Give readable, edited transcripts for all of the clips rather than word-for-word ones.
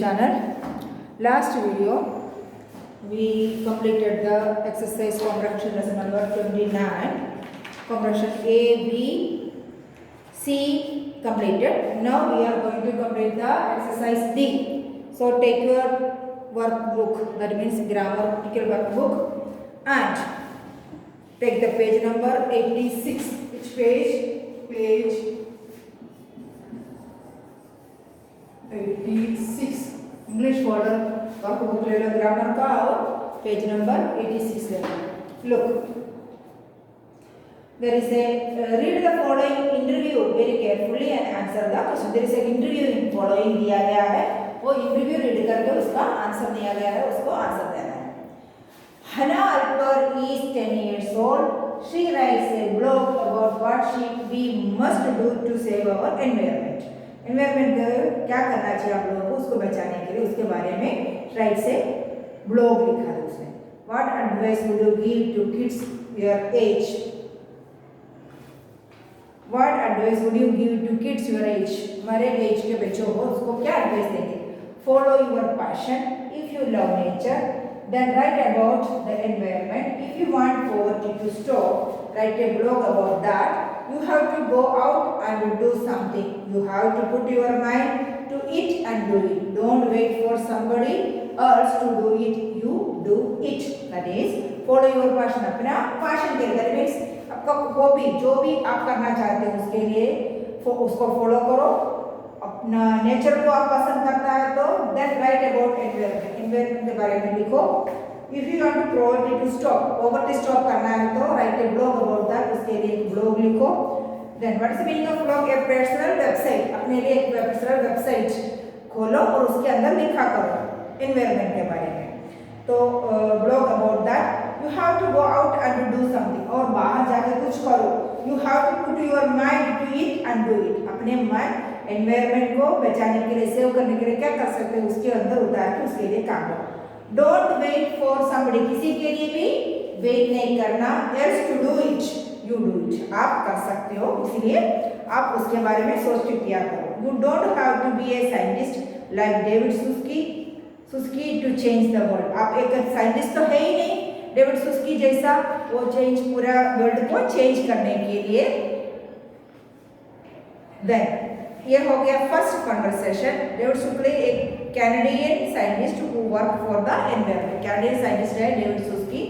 channel. Last video we completed the exercise comprehension lesson number 29. Comprehension A, B, C completed. Now we are going to complete the exercise D. So take your workbook, that means grammatical workbook, and take the page number 86. Which page? Page 86. English folder workbook ले लो grammar का और page number 86 ले लो. Look, there is a read the following interview very carefully and answer the question. There is a interview in following दिया गया है, वो interview read करके उसका आंसर दिया गया है, उसको आंसर देना है. Hannah Alper is 10 years old. She writes a blog about what we must do to save our environment. Environment को क्या करना चाहिए आप लोगों को उसको बचाने के लिए, उसके बारे में राइट से ब्लॉग लिखा है उसने. What advice would you give to kids your age? What advice would you give to kids your age? हमारे एज के बच्चों को उसको क्या एडवाइस देंगे? Follow your passion. If you love nature then write about the environment. If you want poverty to stop, write a blog about that. You have to go out and do something. You have to put your mind to it and do it. Don't wait for somebody else to do it. You do it. That is follow your passion. अपना passion के लिए means आपका hobby जो भी आप करना चाहते हो उसके लिए उसको follow करो. अपना नेचर को आप पसंद करता है तो then write about environment. environment के बारे में लिखो. If you want to poverty to stop, poverty stop करना है तो write a blog about that. उसके लिए एक blog लिखो. Then what is the meaning of blog? A personal website. अपने लिए एक personal website खोलो और उसके अंदर लिखा करो environment के बारे में. तो blog about that. You have to go out and do something. और बाहर जाके कुछ करो. You have to put your mind to it and do it. अपने मन एनवायरमेंट को बचाने के लिए, सेव करने के लिए क्या कर सकते हैं उसके अंदर उतार के उसके लिए काम करो. Don't wait for somebody. किसी के लिए भी वेट नहीं करना. Else to do it, you do it. आप कर सकते हो इसलिए आप उसके बारे में सोच के किया करो. You don't have to be a scientist like David Suzuki to change the world. आप एक साइंटिस्ट तो है ही नहीं डेविड सुस्की जैसा, वो चेंज पूरा वर्ल्ड को चेंज करने के लिए. देन ये हो गया फर्स्ट कन्वर्सेशन. डेविड सुस्की एक Canadian scientist who work for the environment. Canadian scientist है डेविड सुस्की,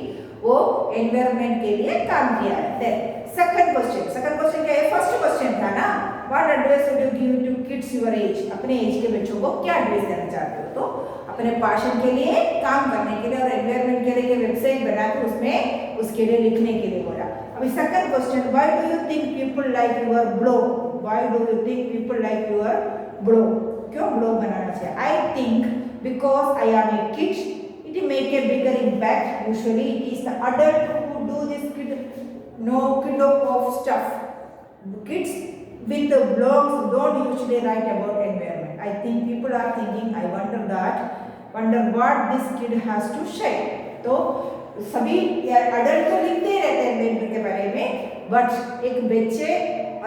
वो एनवायरनमेंट के लिए काम किया है. देन सेकंड क्वेश्चन क्या है? फर्स्ट क्वेश्चन था ना, what advice would you give to kids your age? अपने एज के बच्चों को क्या एडवाइस देना चाहते हो? तो अपने पैशन के लिए काम करने के लिए और एनवायरनमेंट के लिए वेबसाइट बना के उसमें उसके लिए लिखने के लिए बोला. अभी second question, why do you think people like your blog? Why do you think people like your blog? क्यों ब्लॉग बनाना चाहिए? I think because I am a kid, it make a bigger impact. Usually it is the adult who do this kind of stuff. Kids with the blogs don't usually write about environment. I think people are thinking, I wonder what this kid has to share. तो सभी adult तो लिखते ही रहते हैं environment के बारे में, but एक बच्चे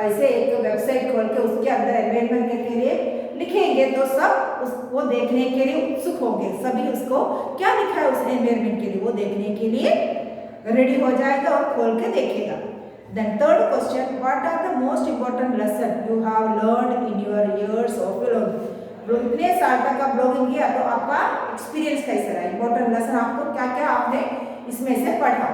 ऐसे एक वेबसाइट खोल के उसके अंदर एनवायरमेंट के लिए लिखेंगे तो सब उसको देखने के लिए उत्सुक होंगे. सभी उसको क्या लिखा है उस एनवायरमेंट के लिए वो देखने के लिए रेडी हो जाएगा और खोल के देखेगा. Then third question, what are the most important lessons you have learned in your years of blogging? इतने साल तक आप ब्लॉगिंग किया तो आपका एक्सपीरियंस कैसा रहा? इंपॉर्टेंट लेसन आपको क्या क्या आपने इसमें से पढ़ा?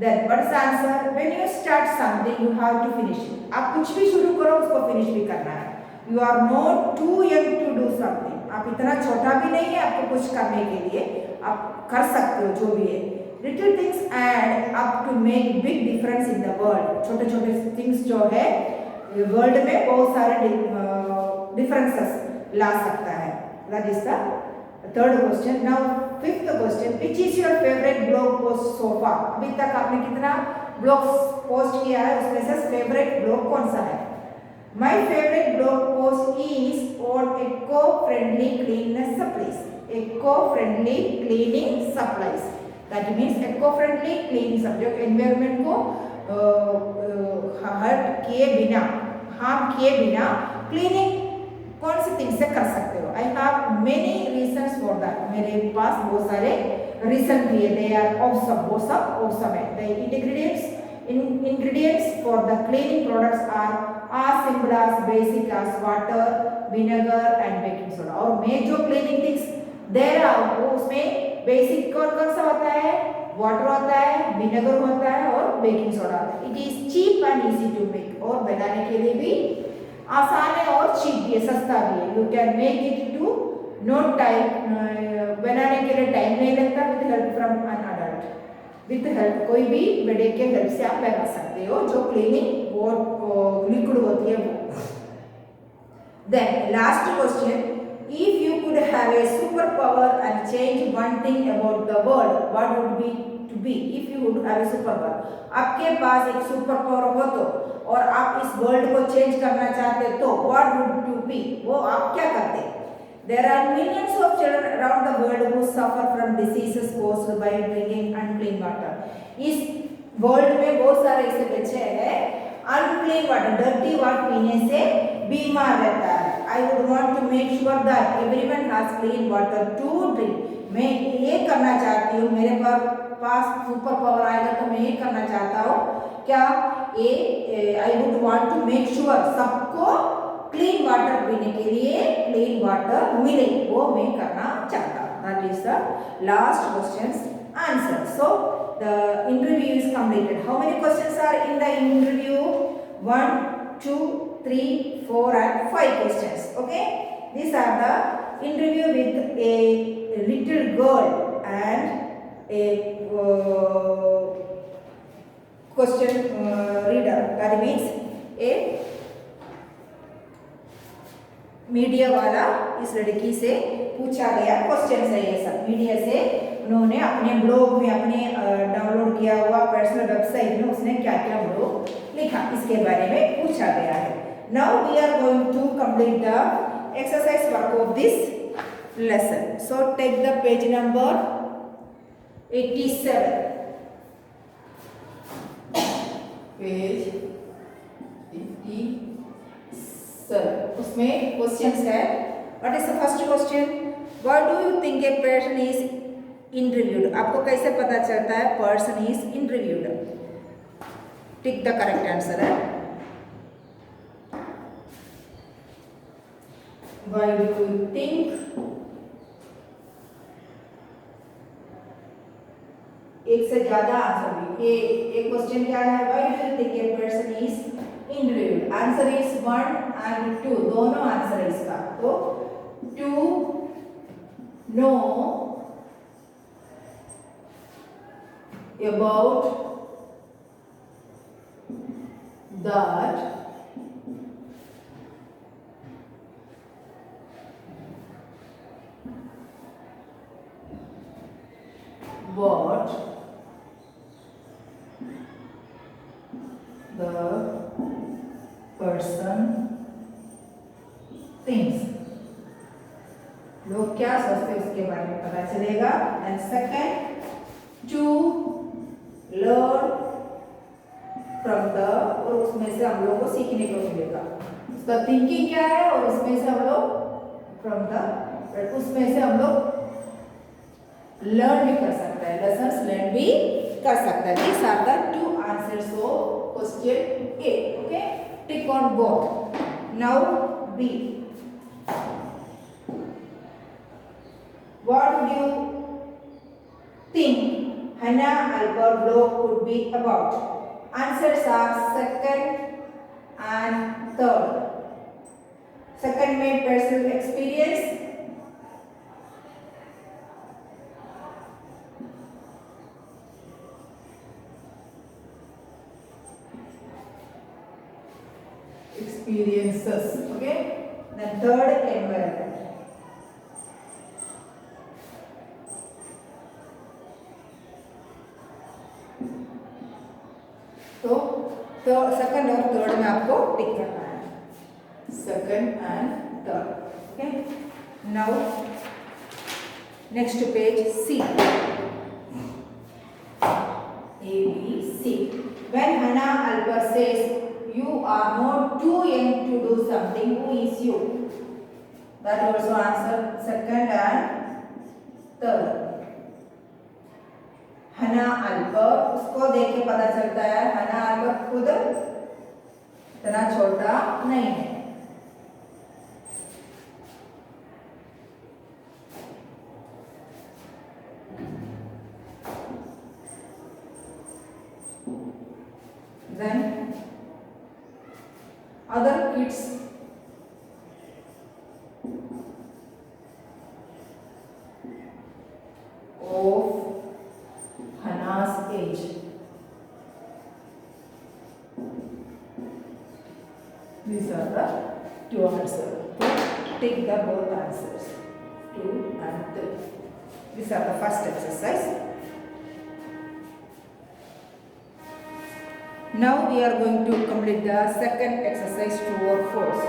Then what is the answer? When you start something, you have to finish it. आप कुछ भी शुरू करो उसको फिनिश भी करना है. You are not too young to do something. आप इतना छोटा भी नहीं है आपको कुछ करने के लिए, आप कर सकते हो जो भी है. Little things add up to make big difference in the world. छोटे छोटे things जो है वर्ल्ड में बहुत सारे differences ला सकता है. That is the third question. Now fifth question, which is your favorite blog post so far? अभी तक आपने कितना blogs post किया है उसमें से favorite blog कौन सा है? My favorite blog post is on eco-friendly cleanliness supplies. Eco-friendly cleaning supplies. That means eco-friendly cleaning supplies. Environment को हर्ट किए बिना, हार्म किए बिना क्लीनिंग कौन से थिंग से कर सकते हो. I have many reasons for that. मेरे पास बहुत सारे रीजन भी है. They are awesome. वो सब ऑसम है. The ingredients for the cleaning products are as simple as basic as water, vinegar and baking soda. और मैं जो cleaning things दे रहा हूँ वो उसमें बेसिक कौन कौन सा होता है, वाटर होता है, विनेगर होता है और बेकिंग सोडा होता है. It is cheap and easy to make. और बनाने के लिए भी आसान है और चीप भी है, सस्ता भी है. You can make it to no time. बनाने के लिए टाइम नहीं लगता. With help from an adult. With help कोई भी बड़े के हेल्प से आप बना सकते हो. जो क्लीनिंग वो लिक्विड होती है वो. Then last question. If you could have a superpower and change one thing about the world, what would be to be? If you would have a superpower, आपके पास एक सुपर पावर हो तो और आप इस वर्ल्ड को चेंज करना चाहते तो what would you be? वो आप क्या करते? There are millions of children around the world who suffer from diseases caused by drinking unclean water. इस वर्ल्ड में बहुत सारे ऐसे बच्चे हैं अनक्लीन वाटर, डर्टी वाटर पीने से बीमार रहता है. I would want to make sure that everyone has clean water to drink. मैं ये करना चाहती हूँ. मेरे पास सुपर पावर आएगा तो मैं ये करना चाहता हूँ क्या ये I would want to make sure सबको क्लीन वाटर पीने के लिए क्लीन वाटर मिले. वो मैं करना चाहता हूँ. That is the last question's answer. So the interview is completed. How many questions are in the interview? 1, 2, 3, 4 and 5 questions. Okay, these are the interview with a little girl and a question reader. That means a media वाला इस लड़की से पूछा गया question है. ये सब media से उन्होंने अपने ब्लॉग में अपने डाउनलोड किया हुआ पर्सनल वेबसाइट में उसने क्या क्या ब्लॉग लिखा इसके बारे में पूछा गया है. Now we are going to complete the exercise work of this lesson. So take the page number 87. Page 87. उसमें क्वेश्चंस है. What is the first question? What do you think a person is interviewed? आपको कैसे पता चलता है person is interviewed? Tick the correct answer है. Why do you think? एक से ज्यादा आंसर भी. एक क्वेश्चन क्या है? Why do you think a person is interviewed? Answer is 1 and 2. दोनों आंसर है इसका. तो to know about that what the person thinks. लोग क्या सोचते हैं उसके बारे में पता चलेगा. And second to learn from the, और उसमें से हम लोग को सीखने को मिलेगा. उसका थिंकिंग क्या है और उसमें से हम लोग फ्रॉम द, उसमें से हम लोग लर्न भी कर सकते हैं. लेसन्स लर्न भी कर सकते हैं. These are the two answers of question A. Okay, tick on both. Now B. What do you think Hannah Albert blog could be about? Answers are second and third. Second made personal experience. Experiences. Okay. Then third environment. तो second और third में आपको tick करना है. Second and third. Okay. Now next page see. A B C. When Hannah Albert says you are not too young to do something, who is you? That also answer second and third. हना अल्प, उसको देख के पता चलता है हना अल्प खुद इतना छोटा नहीं है. Then other kids of Hannah's age. These are the two answers. Take the both answers, 2 and 3. These are the first exercise. Now we are going to complete the second exercise, true or false.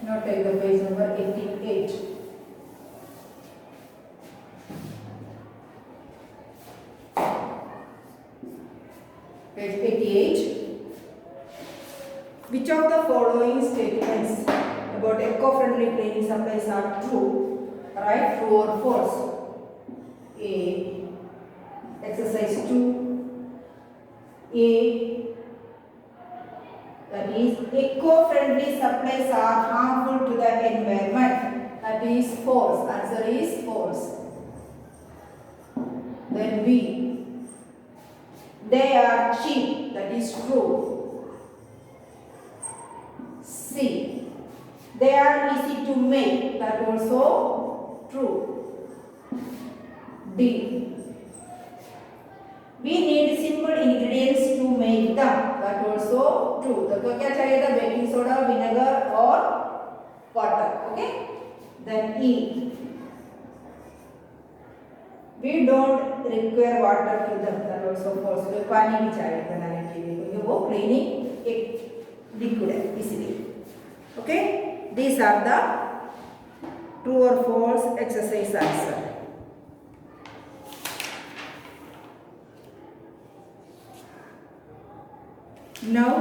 Now take the page number 88. Page 88. Which of the following statements about eco-friendly cleaning supplies are true? Right? True or false? A. Exercise 2. A. That is, eco-friendly supplies are harmful to the environment. That is false. Answer is false. Then B. They are cheap. That is true. C. They are easy to make. That also true. D. We need simple ingredients to make them. That also true. तो क्या चाहिए था? Baking soda, vinegar और water. Okay. Then E. We don't require water to them. That also false. तो पानी भी चाहिए बनाने के लिए क्योंकि वो क्लीनिंग एक लिक्विड है इसलिए. Okay. These are the true or false exercise answer. Now,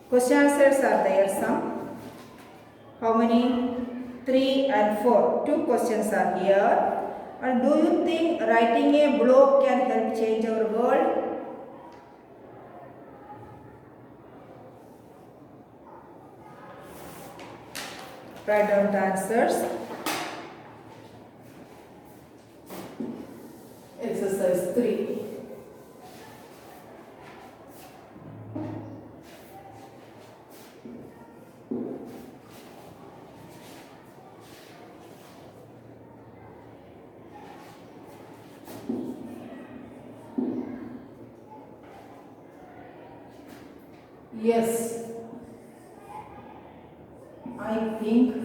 question answers are there some. How many? 3 and 4. 2 questions are here. And do you think writing a blog can help change our world? Write down the answers. Exercise 3. Yes, I think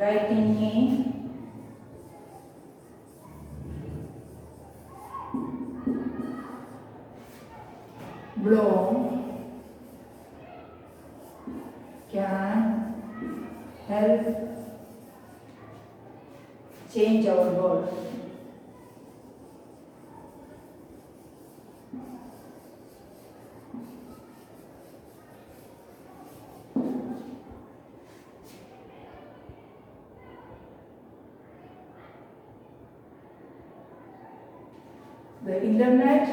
writing a blog can help change our world. The internet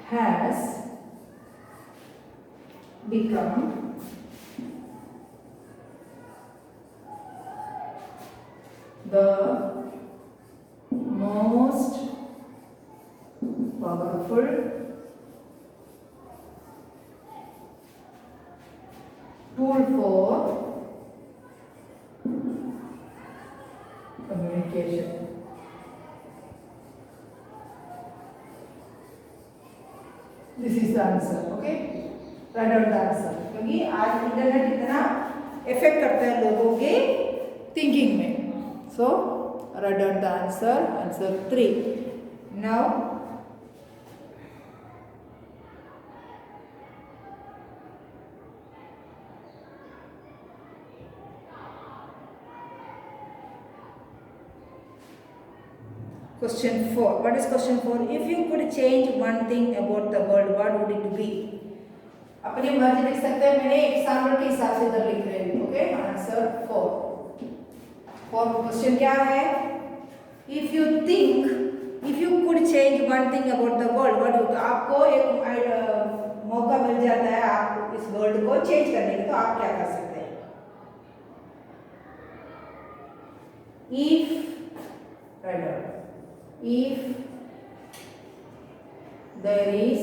has become the most powerful tool for communication. This is the answer. Okay, write down the answer. क्योंकि आज internet इतना effect करता है लोगों के thinking में. So write down the answer. Answer 3. Now question 4. What is question 4? If you could change one thing about the world, what would it be? अपनी मर्जी लिख सकते हैं, मैंने एग्जाम्पल के हिसाब से इधर लिख रही हूँ. Okay, answer 4. और क्वेश्चन क्या है? If you think, if you could change one thing about the world, what would? आपको एक मौका मिल जाता है आप इस वर्ल्ड को चेंज करने का, तो आप क्या कर सकते हैं? If there is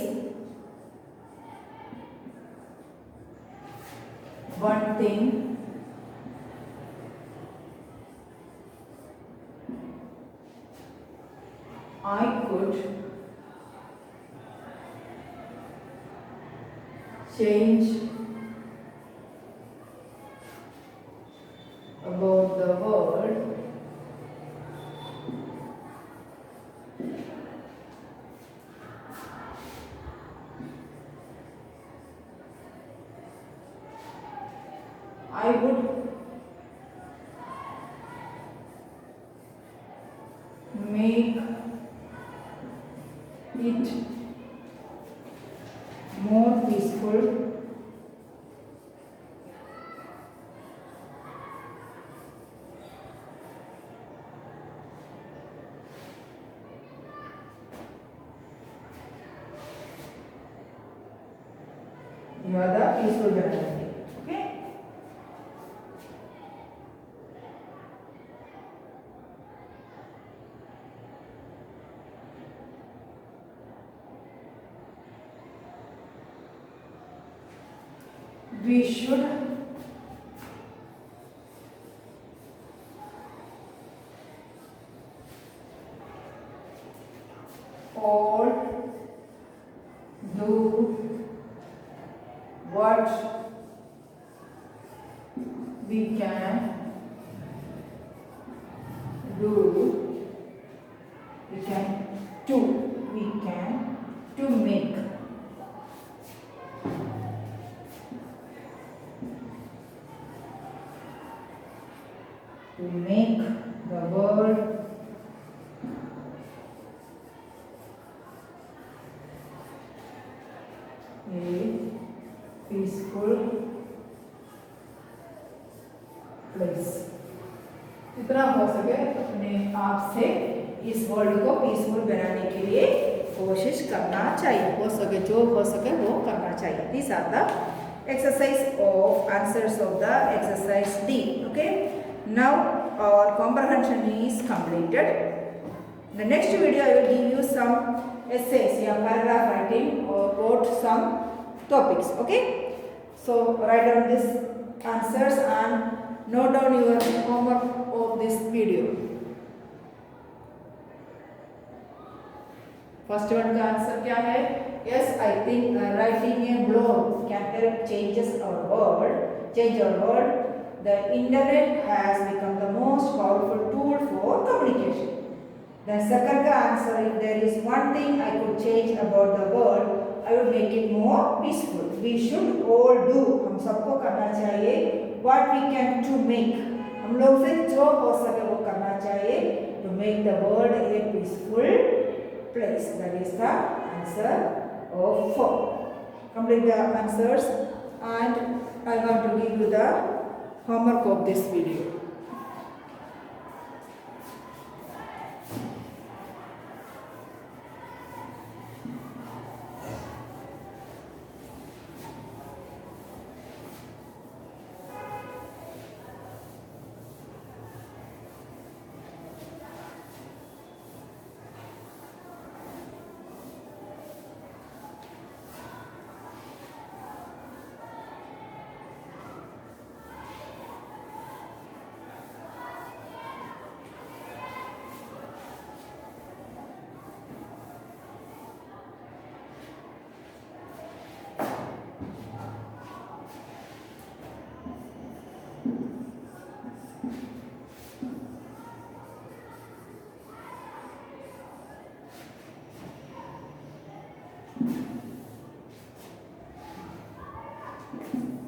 one thing I could change about the world, I would make it more peaceful ज़्यादा पीसफुल बनाएंगे. Okay, we should all do what we can do, we can to make the world a peaceful place. जितना हो सके अपने आप से इस world को पीसफुल बनाने के लिए कोशिश करना चाहिए. हो सके जो हो सके वो करना चाहिए. These are the exercise of answers of the exercise D. Okay. Now our comprehension is completed. In the next video I will give you some essays या paragraph writing or about some topics. Okay. So write down these answers and note down your homework of this video. First one का answer क्या है? Yes, I think writing a blog can help change our world. The internet has become the most powerful tool for communication. Then second का answer, if there is one thing I could change about the world, I would make it more peaceful. We should all do, हम सबको करना चाहिए what we can to make. हम लोग से जो हो सके वो करना चाहिए to make the world a peaceful place. That is the answer of 4. Complete the answers and I want to give you the homework of this video.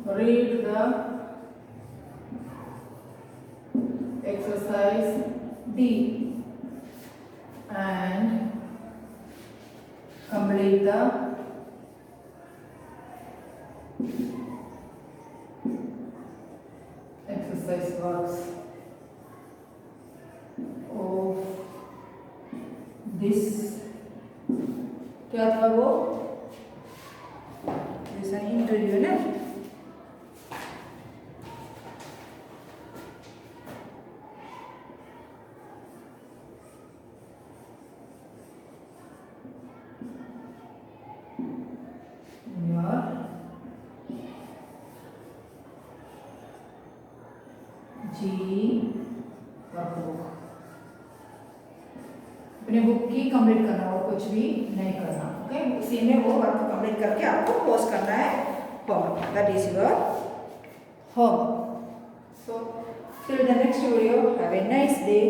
read the exercise D and complete the exercise works of this. क्या था वो? जैसा interview ना, जी workbook अपने book की complete करना और कुछ भी नहीं करना. ओके, उसी में वो वर्क कंप्लीट करके आपको पोस्ट करना है homework. That is your homework. So till the next video, have a nice day.